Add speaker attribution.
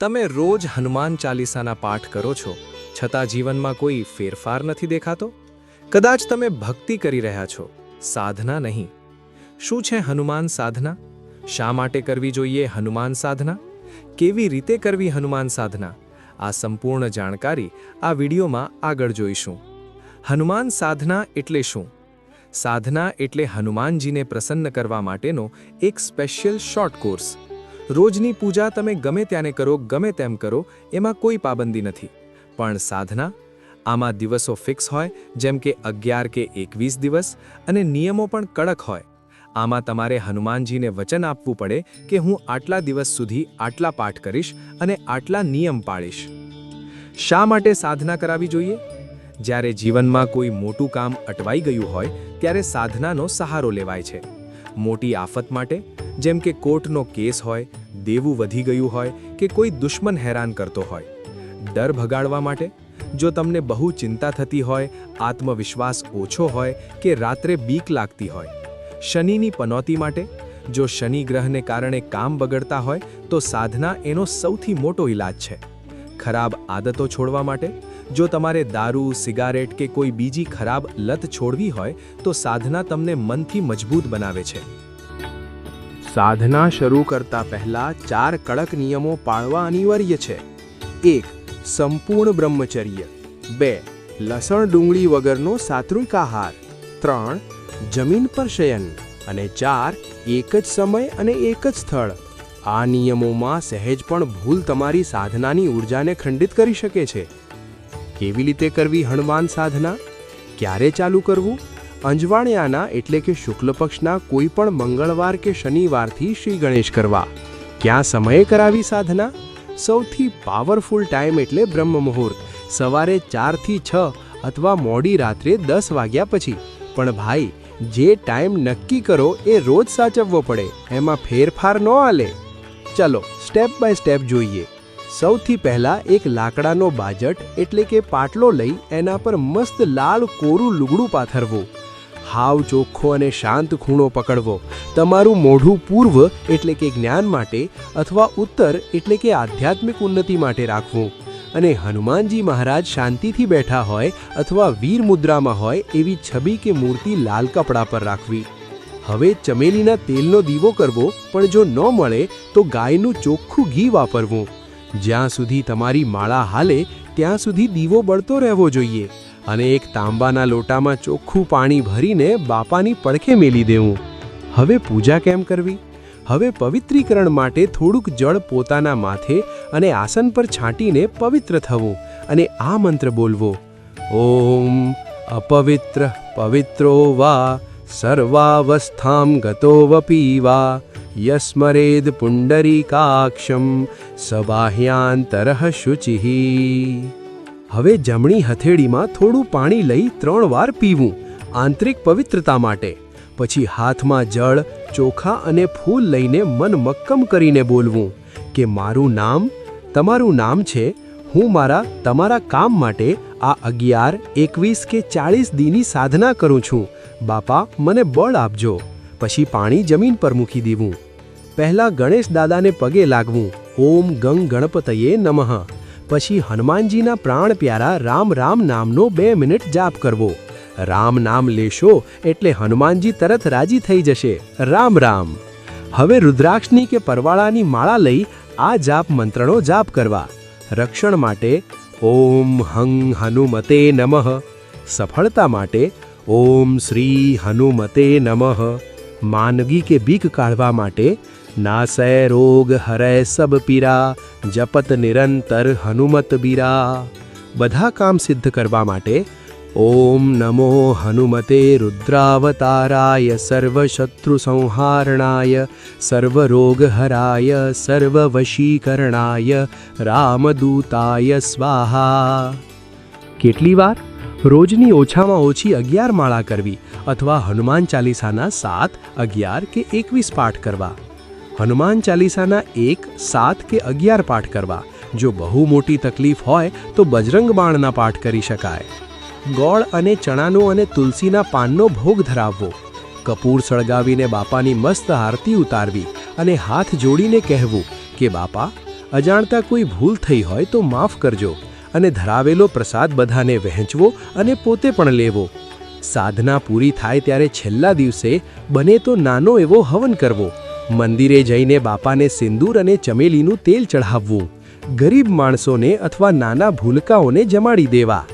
Speaker 1: તમે રોજ હનુમાન ચાલીસાના પાઠ કરો છો, છતાં જીવનમાં કોઈ ફેરફાર નથી દેખાતો? કદાચ તમે ભક્તિ કરી રહ્યા છો, સાધના નહીં. શું છે હનુમાન સાધના? શા માટે કરવી જોઈએ હનુમાન સાધના? કેવી રીતે કરવી હનુમાન સાધના? આ સંપૂર્ણ જાણકારી આ વિડીયોમાં આગળ જોઈશું. હનુમાન સાધના એટલે શું? સાધના એટલે હનુમાનજીને પ્રસન્ન કરવા માટેનો એક સ્પેશિયલ શોર્ટ કોર્સ. રોજની પૂજા તમે ગમે ત્યાંને કરો, ગમે તેમ કરો, એમાં કોઈ પાબંદી નથી. પણ સાધના, આમાં દિવસો ફિક્સ હોય, જેમ કે 11 કે 21 દિવસ, અને નિયમો પણ કડક હોય. આમાં તમારે હનુમાનજીને વચન આપવું પડે કે હું આટલા દિવસ સુધી આટલા પાઠ કરીશ અને આટલા નિયમ પાળીશ. શા માટે સાધના કરાવી જોઈએ? જ્યારે જીવનમાં કોઈ મોટું કામ અટવાઈ ગયું હોય ત્યારે સાધનાનો સહારો લેવાય છે. મોટી આફત માટે, જેમ કે કોર્ટનો કેસ હોય, દેવું વધી ગયું હોય કે કોઈ દુશ્મન હેરાન કરતો હોય. ડર ભગાડવા માટે, જો તમને બહુ ચિંતા થતી હોય, આત્મવિશ્વાસ ઓછો હોય કે રાત્રે બીક લાગતી હોય. શનિની પનોતી માટે, જો શનિ ગ્રહને કારણે કામ બગડતા હોય તો સાધના એનો સૌથી મોટો ઈલાજ છે. ખરાબ આદતો છોડવા માટે, જો તમારે દારૂ, સિગારેટ કે કોઈ બીજી ખરાબ લત છોડવી હોય તો સાધના તમને મનથી મજબૂત બનાવે છે. સાધના શરૂ કરતા પહેલા 4 કડક નિયમો પાળવા અનિવાર્ય છે. 1. સંપૂર્ણ બ્રહ્મચર્ય. 2. લસણ ડુંગળી વગરનો સાત્વિક આહાર. 3. જમીન પર શયન. અને 4. એક જ સમય અને એક જ સ્થળ. આ નિયમોમાં સહેજ પણ ભૂલ તમારી સાધનાની ઊર્જાને ખંડિત કરી શકે છે. કેવી રીતે કરવી હનુમાન સાધના? ક્યારે ચાલુ કરવું? અંજવાણ્યાના એટલે કે શુક્લ પક્ષના કોઈ પણ મંગળવાર કે શનિવારથી શ્રી ગણેશ કરવા. ક્યાં સમયે કરાવી સાધના? સૌથી પાવરફુલ ટાઈમ એટલે બ્રહ્મ મુહૂર્ત, સવારે 4 થી 6 અથવા મોડી રાત્રે 10 વાગ્યા પછી. પણ ભાઈ, જે ટાઈમ નક્કી કરો એ રોજ સાચવવો પડે, એમાં ફેરફાર ન આલે. ચલો સ્ટેપ બાય સ્ટેપ જોઈએ. સૌથી પહેલા એક લાકડાનો બાજટ એટલે કે પાટલો લઈ એના પર મસ્ત લાલ કોરું લુગડું પાથરવું. હાવ ચોખ્ખો અને શાંત ખૂણો પકડવો. તમારું મોઢું પૂર્વ એટલે કે જ્ઞાન માટે અથવા ઉત્તર એટલે કે આધ્યાત્મિક ઉન્નતિ માટે રાખવું. અને હનુમાનજી મહારાજ શાંતિથી બેઠા હોય અથવા વીર મુદ્રામાં હોય એવી છબી કે મૂર્તિ લાલ કપડા પર રાખવી. હવે ચમેલીના તેલનો દીવો કરવો, પણ જો ન મળે તો ગાયનું ચોખ્ખું ઘી વાપરવું. જ્યાં સુધી તમારી માળા હાલે ત્યાં સુધી દીવો બળતો રહેવો જોઈએ. અને એક તાંબાના લોટામાં ચોખ્ખું પાણી ભરીને બાપાની પડખે મેલી દેવું. હવે પૂજા કેમ કરવી? હવે પવિત્રીકરણ માટે થોડુંક જળ પોતાના માથે અને આસન પર છાંટીને પવિત્ર થવું અને આ મંત્ર બોલવો: ઓમ અપવિત્ર પવિત્રો વા સર્વાવસ્થામ ગતોવપી વા યસ્મરેદ પુંડરીકાક્ષમ સબાહ્યાંતરઃ શુચિઃ. હવે જમણી હથેળીમાં થોડું પાણી લઈ 3 વાર પીવું, આંતરિક પવિત્રતા માટે. પછી હાથમાં જળ, ચોખા અને ફૂલ લઈને મન મક્કમ કરીને બોલવું કે મારું નામ, તમારું નામ છે, હું તમારા કામ માટે આ 11, 21 કે 40 દીની સાધના કરું છું. બાપા, મને બળ આપજો. પછી પાણી જમીન પર મૂકી દેવું. પહેલા ગણેશ દાદાને પગે લાગવું, ઓમ ગંગ ગણપતયે નમઃ. પછી હનુમાનજીના પ્રાણ પ્યારા રામ રામ નામનો 2 મિનિટ જાપ કરવો. રામ નામ લેશો એટલે હનુમાનજી તરત રાજી થઈ જશે. રામ રામ. હવે રુદ્રાક્ષની કે પરવાળાની માળા લઈ આ જાપ મંત્રનો જાપ કરવા. રક્ષણ માટે ઓમ હં હનુમતે નમઃ. સફળતા માટે ઓમ શ્રી હનુમતે નમઃ. માંદગી કે બીક કાઢવા માટે નાસય રોગ હરય સબ પીરા, જપત નિરંતર હનુમત બીરા. બધા કામ સિદ્ધ કરવા માટે ઓમ નમો હનુમતે રુદ્રાવતારાય સર્વશત્રુ સંહારણાય સર્વરોગહરાય સર્વવશીકરણાય રામદૂતાય સ્વાહા. કેટલી વાર? રોજની ઓછામાં ઓછી 11 માળા કરવી અથવા હનુમાન ચાલીસાના 7, 11 કે 21 પાઠ કરવા. હનુમાન ચાલીસાના 1, 7 કે 11 પાઠ કરવા. જો બહુ મોટી તકલીફ હોય તો બજરંગ બાણના પાઠ કરી શકાય. ગોળ અને ચણાનો અને તુલસીના પાનનો ભોગ ધરાવવો. કપૂર સળગાવીને બાપાની મસ્ત આરતી ઉતારવી અને હાથ જોડીને કહેવું કે બાપા, અજાણતા કોઈ ભૂલ થઈ હોય તો માફ કરજો અને ધરાવેલો પ્રસાદ બધાને વહેંચવો અને પોતે પણ લેવો. સાધના પૂરી થાય ત્યારે છેલ્લા દિવસે બને તો નાનો એવો હવન કરવો. મંદિરે જઈને બાપાને સિંદૂર અને ચમેલીનું તેલ ચઢાવવું. ગરીબ માણસોને અથવા નાના ભૂલકાઓને જમાડી દેવા.